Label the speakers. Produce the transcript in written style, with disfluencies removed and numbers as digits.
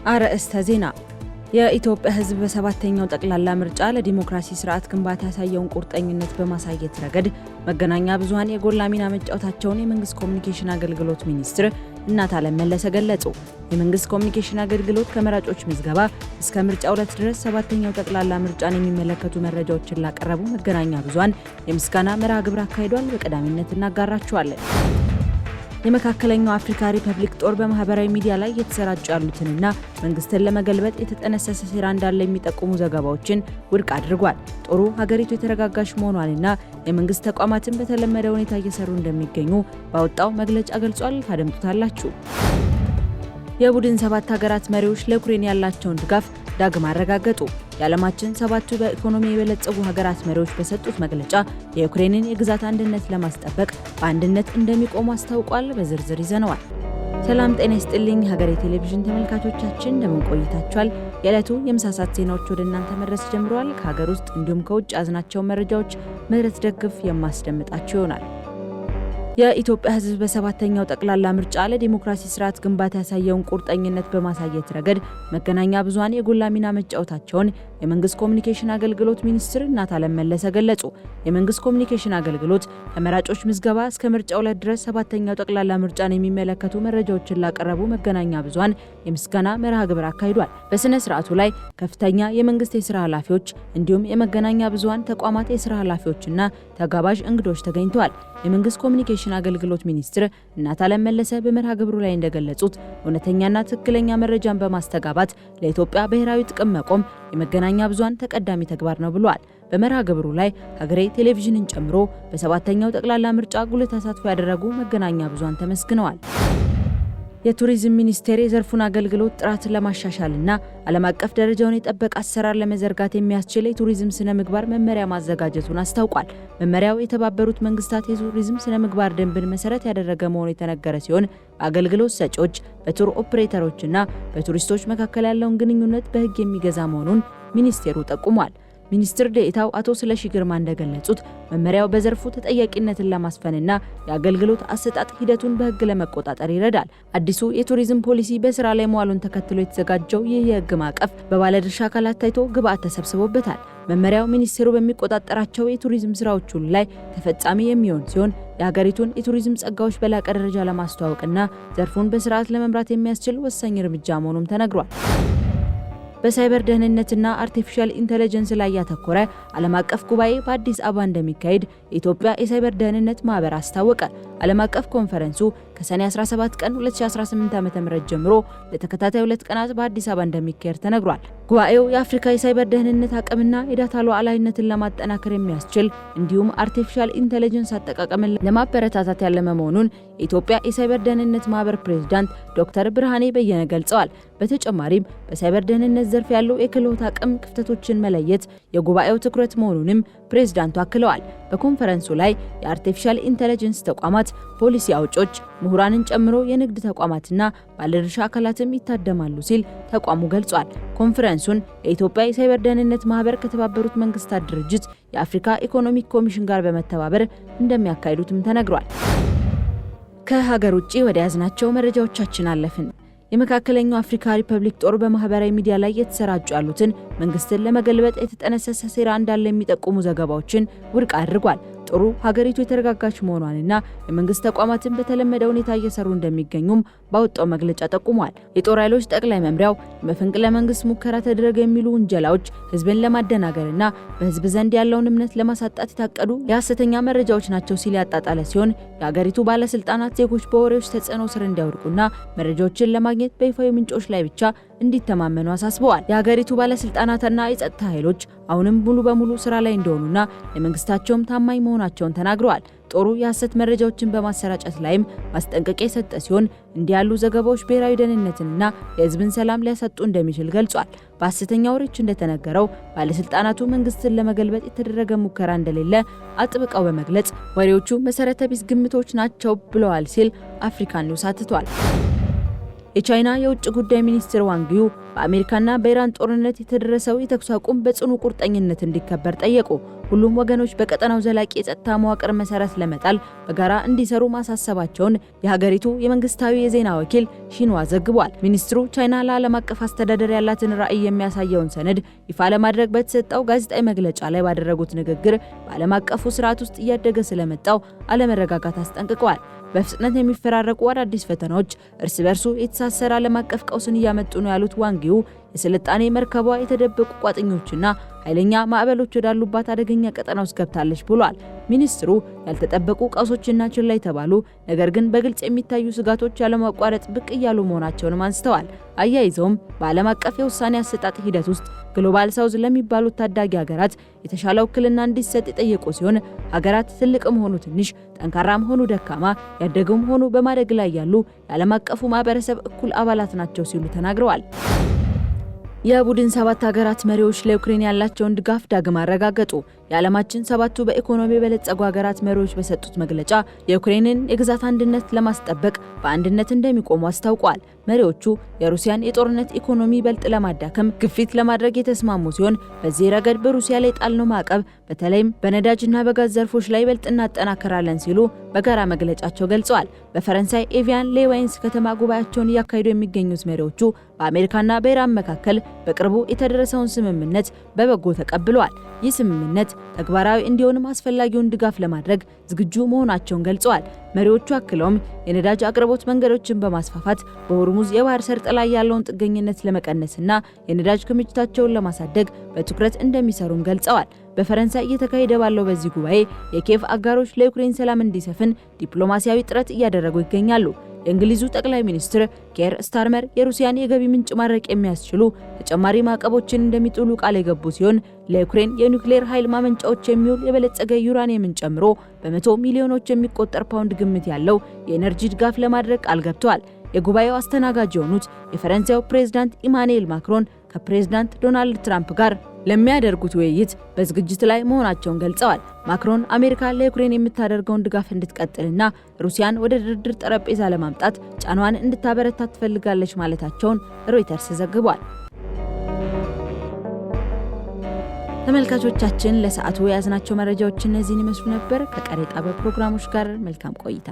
Speaker 1: አርዕስተ ዜና። የኢትዮጵያ ሕዝብ በሰባተኛው ጠቅላላ ምርጫ ለዲሞክራሲ ስርዓት ግንባታ ያሳየውን ቁርጠኝነት በማሳየት ረገድ መገናኛ ብዙሃን የጎላ ሚና መጫወታቸውን የመንግስት ኮሚኒኬሽን አገልግሎት ሚኒስትር እናታለም መለሰ ገለጹ። የመንግስት ኮሚኒኬሽን አገልግሎት ከመራጮች ምዝገባ እስከ ምርጫው ዕለት ድረስ ሰባተኛው ጠቅላላ ምርጫን የሚመለከቱ መረጃዎችን ላቀረቡ መገናኛ ብዙሃን የምስጋና መርሃ ግብር አካሂዷል። በቀዳሚነት እናጋራችኋለን። የመካከለኛው አፍሪካ ሪፐብሊክ ጦር በማህበራዊ ሚዲያ ላይ የተሰራጩ ያሉትንና መንግስትን ለመገልበጥ የተጠነሰሰ ሴራ እንዳለ የሚጠቁሙ ዘገባዎችን ውድቅ አድርጓል። ጦሩ ሀገሪቱ የተረጋጋች መሆኗንና የመንግስት ተቋማትን በተለመደ ሁኔታ እየሰሩ እንደሚገኙ ባወጣው መግለጫ ገልጿል። ታደምጡታላችሁ። የቡድን ሰባት ሀገራት መሪዎች ለዩክሬን ያላቸውን ድጋፍ ዳግም አረጋገጡ። የዓለማችን ሰባቱ በኢኮኖሚ የበለጸጉ ሀገራት መሪዎች በሰጡት መግለጫ የዩክሬንን የግዛት አንድነት ለማስጠበቅ በአንድነት እንደሚቆሙ አስታውቋል። በዝርዝር ይዘነዋል። ሰላም ጤና ይስጥልኝ ሀገሬ ቴሌቪዥን ተመልካቾቻችን እንደምን ቆይታችኋል? የዕለቱ የምሳሳት ዜናዎች ወደ እናንተ መድረስ ጀምረዋል። ከሀገር ውስጥ እንዲሁም ከውጭ ያዝናቸው መረጃዎች ምህረት ደግፍ የማስደምጣችሁ ይሆናል። የኢትዮጵያ ሕዝብ በሰባተኛው ጠቅላላ ምርጫ ለዲሞክራሲ ስርዓት ግንባታ ያሳየውን ቁርጠኝነት በማሳየት ረገድ መገናኛ ብዙሃን የጎላ ሚና መጫወታቸውን የመንግስት ኮሚኒኬሽን አገልግሎት ሚኒስትር እናታለም መለሰ ገለጹ። የመንግስት ኮሚኒኬሽን አገልግሎት ከመራጮች ምዝገባ እስከ ምርጫው ዕለት ድረስ ሰባተኛው ጠቅላላ ምርጫን የሚመለከቱ መረጃዎችን ላቀረቡ መገናኛ ብዙሃን የምስጋና መርሃ ግብር አካሂዷል። በስነ ስርዓቱ ላይ ከፍተኛ የመንግስት የስራ ኃላፊዎች እንዲሁም የመገናኛ ብዙሃን ተቋማት የስራ ኃላፊዎችና ተጋባዥ እንግዶች ተገኝተዋል። የመንግስት ኮሚኒኬሽን አገልግሎት ሚኒስትር እናታለም መለሰ በመርሃ ግብሩ ላይ እንደገለጹት እውነተኛና ትክክለኛ መረጃን በማስተጋባት ለኢትዮጵያ ብሔራዊ ጥቅም መቆም የመገናኛ ብዙሃን ተቀዳሚ ተግባር ነው ብለዋል። በመርሃ ግብሩ ላይ ሀገሬ ቴሌቪዥንን ጨምሮ በሰባተኛው ጠቅላላ ምርጫ ጉልህ ተሳትፎ ያደረጉ መገናኛ ብዙሃን ተመስግነዋል። የቱሪዝም ሚኒስቴር የዘርፉን አገልግሎት ጥራት ለማሻሻልና ዓለም አቀፍ ደረጃውን የጠበቀ አሰራር ለመዘርጋት የሚያስችል የቱሪዝም ስነ ምግባር መመሪያ ማዘጋጀቱን አስታውቋል። መመሪያው የተባበሩት መንግስታት የቱሪዝም ስነ ምግባር ደንብን መሰረት ያደረገ መሆኑ የተነገረ ሲሆን በአገልግሎት ሰጪዎች፣ በቱር ኦፕሬተሮችና በቱሪስቶች መካከል ያለውን ግንኙነት በሕግ የሚገዛ መሆኑን ሚኒስቴሩ ጠቁሟል። ሚኒስትር ዴኤታው አቶ ስለሺ ግርማ እንደገለጹት መመሪያው በዘርፉ ተጠያቂነትን ለማስፈንና የአገልግሎት አሰጣጥ ሂደቱን በሕግ ለመቆጣጠር ይረዳል። አዲሱ የቱሪዝም ፖሊሲ በስራ ላይ መዋሉን ተከትሎ የተዘጋጀው ይህ የሕግ ማዕቀፍ በባለድርሻ አካላት ታይቶ ግብዓት ተሰብስቦበታል። መመሪያው ሚኒስቴሩ በሚቆጣጠራቸው የቱሪዝም ስራዎች ሁሉ ላይ ተፈጻሚ የሚሆን ሲሆን የሀገሪቱን የቱሪዝም ጸጋዎች በላቀ ደረጃ ለማስተዋወቅና ዘርፉን በስርዓት ለመምራት የሚያስችል ወሳኝ እርምጃ መሆኑም ተነግሯል። በሳይበር ደህንነትና አርቲፊሻል ኢንተለጀንስ ላይ ያተኮረ ዓለም አቀፍ ጉባኤ በአዲስ አበባ እንደሚካሄድ የኢትዮጵያ የሳይበር ደህንነት ማህበር አስታወቀ። ዓለም አቀፍ ኮንፈረንሱ ከሰኔ 17 ቀን 2018 ዓ.ም ጀምሮ ለተከታታይ 2 ቀናት በአዲስ አበባ እንደሚካሄድ ተነግሯል። ጉባኤው የአፍሪካ የሳይበር ደህንነት አቅምና የዳታ ሉዓላዊነትን ለማጠናከር የሚያስችል እንዲሁም አርቲፊሻል ኢንተለጀንስ አጠቃቀምን ለማበረታታት ያለመ መሆኑን የኢትዮጵያ የሳይበር ደህንነት ማህበር ፕሬዝዳንት ዶክተር ብርሃኔ በየነ ገልጸዋል። በተጨማሪም በሳይበር ደህንነት ዘርፍ ያለው የክህሎት አቅም ክፍተቶችን መለየት የጉባኤው ትኩረት መሆኑንም ፕሬዝዳንቱ አክለዋል። በኮንፈረንሱ ላይ የአርቲፊሻል ኢንተለጀንስ ተቋማት፣ ፖሊሲ አውጮች፣ ምሁራንን ጨምሮ የንግድ ተቋማትና ባለድርሻ አካላትም ይታደማሉ ሲል ተቋሙ ገልጿል። ኮንፈረንሱን የኢትዮጵያ የሳይበር ደህንነት ማህበር ከተባበሩት መንግስታት ድርጅት የአፍሪካ ኢኮኖሚክ ኮሚሽን ጋር በመተባበር እንደሚያካሂዱትም ተነግሯል። ከሀገር ውጭ ወደ ያዝናቸው መረጃዎቻችን አለፍን። የመካከለኛው አፍሪካ ሪፐብሊክ ጦር በማህበራዊ ሚዲያ ላይ የተሰራጩ ያሉትን መንግስትን ለመገልበጥ የተጠነሰሰ ሴራ እንዳለ የሚጠቁሙ ዘገባዎችን ውድቅ አድርጓል። ጦሩ ሀገሪቱ የተረጋጋች መሆኗንና የመንግስት ተቋማትን በተለመደ ሁኔታ እየሰሩ እንደሚገኙም ባወጣው መግለጫ ጠቁሟል። የጦር ኃይሎች ጠቅላይ መምሪያው መፈንቅለ መንግስት ሙከራ ተደረገ የሚሉ ውንጀላዎች ህዝብን ለማደናገርና በህዝብ ዘንድ ያለውን እምነት ለማሳጣት የታቀዱ የሐሰተኛ መረጃዎች ናቸው ሲል ያጣጣለ ሲሆን የሀገሪቱ ባለስልጣናት ዜጎች በወሬዎች ተጽዕኖ ስር እንዲያወድቁና መረጃዎችን ለማግኘት በይፋዊ ምንጮች ላይ ብቻ እንዲተማመኑ አሳስበዋል። የሀገሪቱ ባለስልጣናትና የጸጥታ ኃይሎች አሁንም ሙሉ በሙሉ ስራ ላይ እንደሆኑና ለመንግስታቸውም ታማኝ መሆናቸውን ተናግረዋል። ጦሩ የሐሰት መረጃዎችን በማሰራጨት ላይም ማስጠንቀቂያ የሰጠ ሲሆን እንዲህ ያሉ ዘገባዎች ብሔራዊ ደህንነትንና የህዝብን ሰላም ሊያሳጡ እንደሚችል ገልጿል። በሐሰተኛ ወሬዎች እንደተነገረው ባለስልጣናቱ መንግስትን ለመገልበጥ የተደረገ ሙከራ እንደሌለ አጥብቀው በመግለጽ ወሬዎቹ መሰረተ ቢስ ግምቶች ናቸው ብለዋል ሲል አፍሪካ ኒውስ አትቷል። የቻይና የውጭ ጉዳይ ሚኒስትር ዋንግ ዩ በአሜሪካና በኢራን ጦርነት የተደረሰው የተኩስ አቁም በጽኑ ቁርጠኝነት እንዲከበር ጠየቁ። ሁሉም ወገኖች በቀጠናው ዘላቂ የጸጥታ መዋቅር መሰረት ለመጣል በጋራ እንዲሰሩ ማሳሰባቸውን የሀገሪቱ የመንግስታዊ የዜና ወኪል ሺንዋ ዘግቧል። ሚኒስትሩ ቻይና ለዓለም አቀፍ አስተዳደር ያላትን ራዕይ የሚያሳየውን ሰነድ ይፋ ለማድረግ በተሰጠው ጋዜጣዊ መግለጫ ላይ ባደረጉት ንግግር በዓለም አቀፉ ስርዓት ውስጥ እያደገ ስለመጣው አለመረጋጋት አስጠንቅቀዋል። በፍጥነት የሚፈራረቁ አዳዲስ ፈተናዎች እርስ በርሱ የተሳሰረ ዓለም አቀፍ ቀውስን እያመጡ ነው ያሉት ዋንግ ዩ የስልጣኔ መርከቧ የተደበቁ ቋጥኞችና ኃይለኛ ማዕበሎች ወዳሉባት አደገኛ ቀጠና ውስጥ ገብታለች ብሏል። ሚኒስትሩ ያልተጠበቁ ቀውሶችና ችላ የተባሉ ነገር ግን በግልጽ የሚታዩ ስጋቶች ያለማቋረጥ ብቅ እያሉ መሆናቸውንም አንስተዋል። አያይዘውም በዓለም አቀፍ የውሳኔ አሰጣጥ ሂደት ውስጥ ግሎባል ሳውዝ ለሚባሉት ታዳጊ ሀገራት የተሻለ ውክልና እንዲሰጥ የጠየቁ ሲሆን ሀገራት ትልቅም ሆኑ ትንሽ፣ ጠንካራም ሆኑ ደካማ፣ ያደጉም ሆኑ በማደግ ላይ ያሉ የዓለም አቀፉ ማህበረሰብ እኩል አባላት ናቸው ሲሉ ተናግረዋል። የቡድን 7 ሀገራት መሪዎች ለዩክሬን ያላቸውን ድጋፍ ዳግም አረጋገጡ። የዓለማችን 7ቱ በኢኮኖሚ የበለጸጉ ሀገራት መሪዎች በሰጡት መግለጫ የዩክሬንን የግዛት አንድነት ለማስጠበቅ በአንድነት እንደሚቆሙ አስታውቀዋል። መሪዎቹ የሩሲያን የጦርነት ኢኮኖሚ ይበልጥ ለማዳከም ግፊት ለማድረግ የተስማሙ ሲሆን በዚህ ረገድ በሩሲያ ላይ ጣልነው ማዕቀብ በተለይም በነዳጅና በጋዝ ዘርፎች ላይ ይበልጥ እናጠናክራለን ሲሉ በጋራ መግለጫቸው ገልጸዋል። በፈረንሳይ ኤቪያን ሌዋይንስ ከተማ ጉባኤያቸውን እያካሄዱ የሚገኙት መሪዎቹ በአሜሪካና በኢራን መካከል በቅርቡ የተደረሰውን ስምምነት በበጎ ተቀብለዋል። ይህ ስምምነት ተግባራዊ እንዲሆንም አስፈላጊውን ድጋፍ ለማድረግ ዝግጁ መሆናቸውን ገልጸዋል። መሪዎቹ አክለውም የነዳጅ አቅርቦት መንገዶችን በማስፋፋት በሆርሙዝ የባህር ሰርጥ ላይ ያለውን ጥገኝነት ለመቀነስና የነዳጅ ክምችታቸውን ለማሳደግ በትኩረት እንደሚሰሩም ገልጸዋል። በፈረንሳይ እየተካሄደ ባለው በዚህ ጉባኤ የኪየቭ አጋሮች ለዩክሬን ሰላም እንዲሰፍን ዲፕሎማሲያዊ ጥረት እያደረጉ ይገኛሉ። የእንግሊዙ ጠቅላይ ሚኒስትር ኬር ስታርመር የሩሲያን የገቢ ምንጭ ማድረቅ የሚያስችሉ ተጨማሪ ማዕቀቦችን እንደሚጥሉ ቃል የገቡ ሲሆን ለዩክሬን የኒውክሌር ኃይል ማመንጫዎች የሚውል የበለጸገ ዩራኒየምን ጨምሮ በ100 ሚሊዮኖች የሚቆጠር ፓውንድ ግምት ያለው የኤነርጂ ድጋፍ ለማድረግ ቃል ገብተዋል። የጉባኤው አስተናጋጅ የሆኑት የፈረንሳዩ ፕሬዝዳንት ኢማኑኤል ማክሮን ከፕሬዝዳንት ዶናልድ ትራምፕ ጋር ለሚያደርጉት ውይይት በዝግጅት ላይ መሆናቸውን ገልጸዋል። ማክሮን አሜሪካ ለዩክሬን የምታደርገውን ድጋፍ እንድትቀጥልና ሩሲያን ወደ ድርድር ጠረጴዛ ለማምጣት ጫናዋን እንድታበረታ ትፈልጋለች ማለታቸውን ሮይተርስ ዘግቧል። ተመልካቾቻችን ለሰዓቱ የያዝናቸው መረጃዎች እነዚህን ይመስሉ ነበር። ከቀሪ ጣቢያ ፕሮግራሞች ጋር መልካም ቆይታ